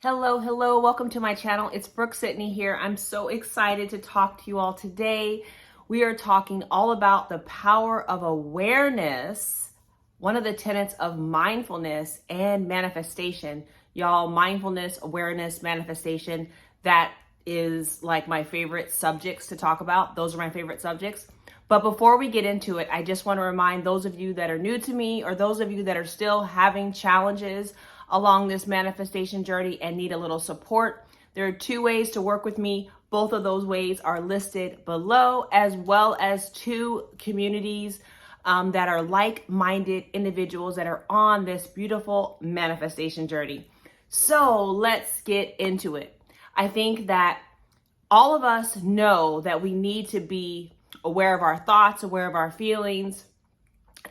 Hello, welcome to my channel. It's Brooke-Sidney here. I'm so excited to talk to you all today. We are talking all about the power of awareness, one of the tenets of mindfulness and manifestation. Y'all, mindfulness, awareness, manifestation, that is like my favorite subjects to talk about. Those are my favorite subjects. But before we get into it, I just want to remind those of you that are new to me or those of you that are still having challenges along this manifestation journey and need a little support. There are two ways to work with me. Both of those ways are listed below, as well as two communities that are like-minded individuals that are on this beautiful manifestation journey. So let's get into it. I think that all of us know that we need to be aware of our thoughts, aware of our feelings,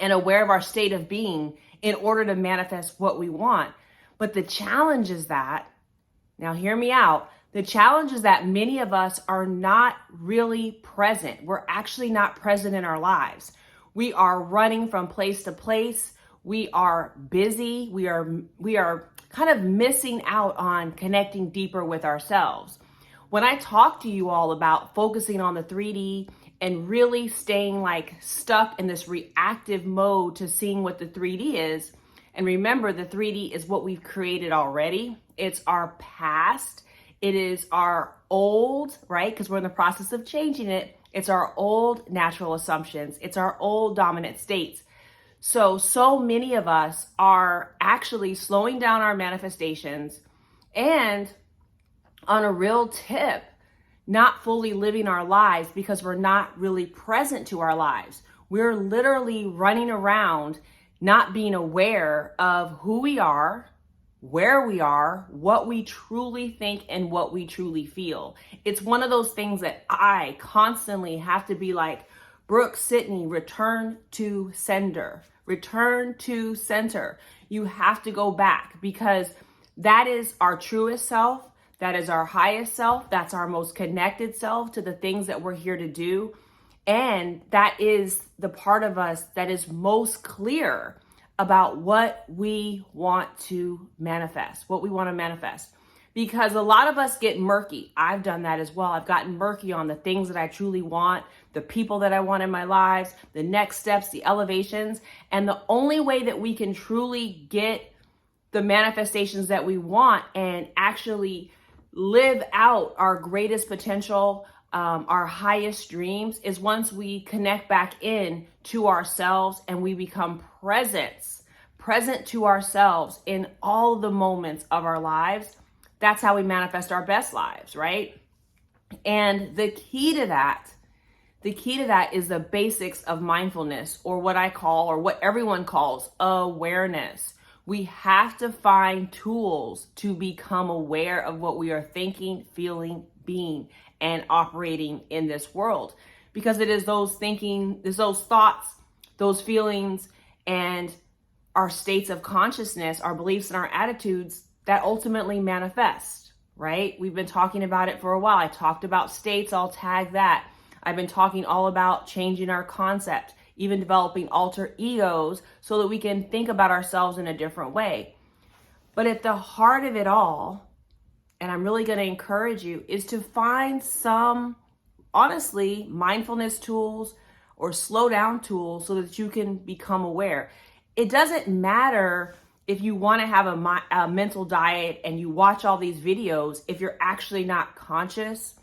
and aware of our state of being in order to manifest what we want. But the challenge is that, now hear me out, the challenge is that many of us are not really present. We're actually not present in our lives. We are running from place to place. We are busy. We are kind of missing out on connecting deeper with ourselves. When I talk to you all about focusing on the 3D and really staying like stuck in this reactive mode to seeing what the 3D is, and remember, the 3D is what we've created already. It's our past. It is our old, right? Because we're in the process of changing it. It's our old natural assumptions. It's our old dominant states. So many of us are actually slowing down our manifestations and on a real tip, not fully living our lives because we're not really present to our lives. We're literally running around not being aware of who we are, where we are, what we truly think, and what we truly feel. It's one of those things that I constantly have to be like, Brooke-Sidney, return to sender, return to center. You have to go back because that is our truest self. That is our highest self. That's our most connected self to the things that we're here to do. And that is the part of us that is most clear about what we want to manifest, Because a lot of us get murky. I've done that as well. I've gotten murky on the things that I truly want, the people that I want in my lives, the next steps, the elevations. And the only way that we can truly get the manifestations that we want and actually live out our greatest potential, our highest dreams, is once we connect back in to ourselves and we become present to ourselves in all the moments of our lives. That's how we manifest our best lives, right? And the key to that is the basics of mindfulness, or what I call, or what everyone calls, awareness. We have to find tools to become aware of what we are thinking, feeling, being, and operating in this world. Because it is those thoughts, those feelings, and our states of consciousness, our beliefs and our attitudes that ultimately manifest, right? We've been talking about it for a while. I talked about states, I'll tag that. I've been talking all about changing our concept, even developing alter egos so that we can think about ourselves in a different way. But at the heart of it all, and I'm really going to encourage you, is to find some, honestly, mindfulness tools or slow down tools so that you can become aware. It doesn't matter if you want to have a mental diet and you watch all these videos if you're actually not conscious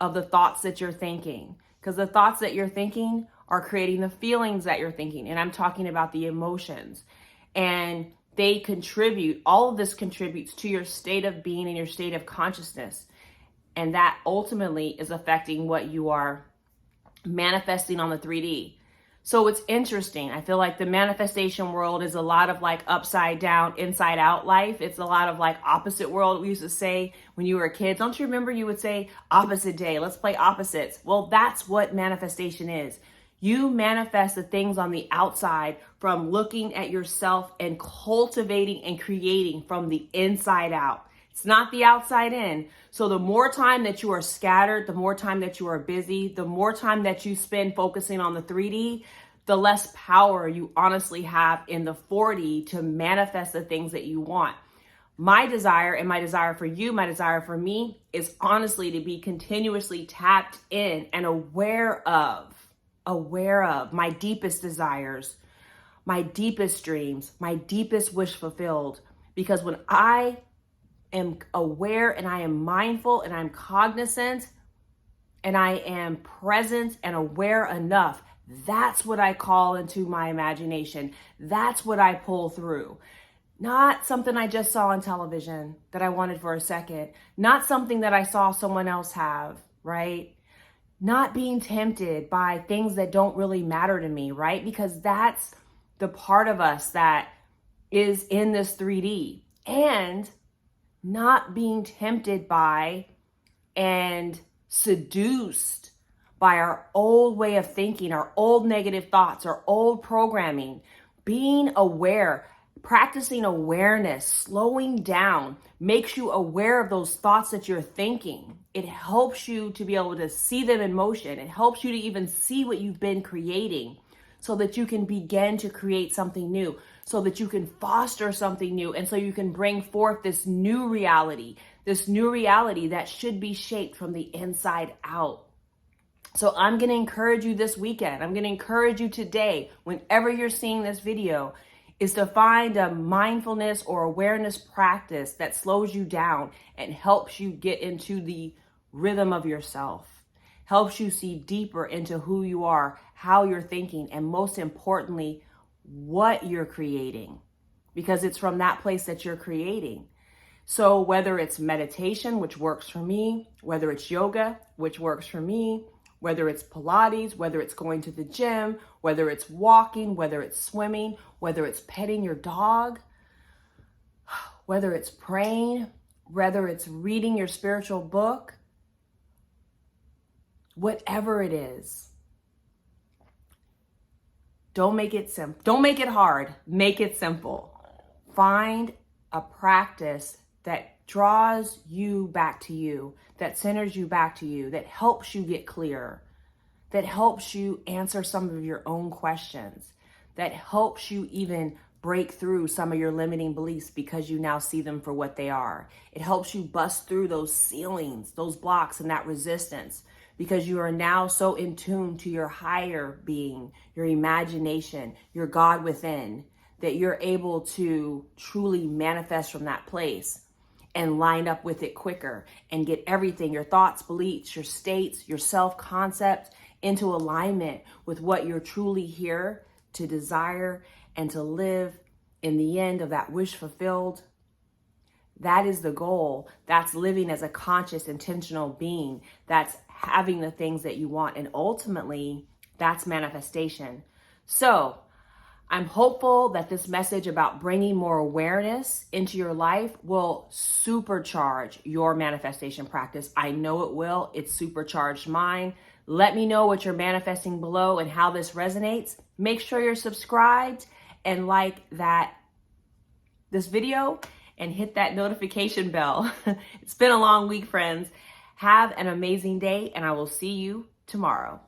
of the thoughts that you're thinking. Because the thoughts that you're thinking are creating the feelings that you're thinking. And I'm talking about the emotions. And they contribute, all of this contributes to your state of being and your state of consciousness. And that ultimately is affecting what you are manifesting on the 3D. So it's interesting. I feel like the manifestation world is a lot of like upside down, inside out life. It's a lot of like opposite world. We used to say when you were a kid, don't you remember you would say opposite day, let's play opposites. Well, that's what manifestation is. You manifest the things on the outside from looking at yourself and cultivating and creating from the inside out. It's not the outside in. So the more time that you are scattered, the more time that you are busy, the more time that you spend focusing on the 3D, the less power you honestly have in the 4D to manifest the things that you want. My desire and my desire for you, my desire for me is honestly to be continuously tapped in and aware of my deepest desires, my deepest dreams, my deepest wish fulfilled. Because when I am aware and I am mindful and I'm cognizant and I am present and aware enough, that's what I call into my imagination. That's what I pull through. Not something I just saw on television that I wanted for a second. Not something that I saw someone else have, right? Not being tempted by things that don't really matter to me, right? Because that's the part of us that is in this 3D. And not being tempted by and seduced by our old way of thinking, our old negative thoughts, our old programming. Being aware, practicing awareness, slowing down, makes you aware of those thoughts that you're thinking. It helps you to be able to see them in motion. It helps you to even see what you've been creating so that you can begin to create something new, so that you can foster something new, and so you can bring forth this new reality that should be shaped from the inside out. So I'm going to encourage you this weekend. I'm going to encourage you today, whenever you're seeing this video, is to find a mindfulness or awareness practice that slows you down and helps you get into the rhythm of yourself, helps you see deeper into who you are, how you're thinking, and most importantly, what you're creating, because it's from that place that you're creating. So whether it's meditation, which works for me, whether it's yoga, which works for me, whether it's Pilates, whether it's going to the gym, whether it's walking, whether it's swimming, whether it's petting your dog, whether it's praying, whether it's reading your spiritual book, whatever it is, don't make it simple. Don't make it hard. Make it simple. Find a practice that draws you back to you, that centers you back to you, that helps you get clear, that helps you answer some of your own questions, that helps you even break through some of your limiting beliefs because you now see them for what they are. It helps you bust through those ceilings, those blocks, and that resistance, because you are now so in tune to your higher being, your imagination, your God within, that you're able to truly manifest from that place and line up with it quicker and get everything, your thoughts, beliefs, your states, your self-concept into alignment with what you're truly here to desire and to live in the end of that wish fulfilled. That is the goal. That's living as a conscious, intentional being. That's having the things that you want. And ultimately, that's manifestation. So I'm hopeful that this message about bringing more awareness into your life will supercharge your manifestation practice. I know it will. It's supercharged mine. Let me know what you're manifesting below and how this resonates. Make sure you're subscribed and like this video and hit that notification bell. It's been a long week, friends. Have an amazing day, and I will see you tomorrow.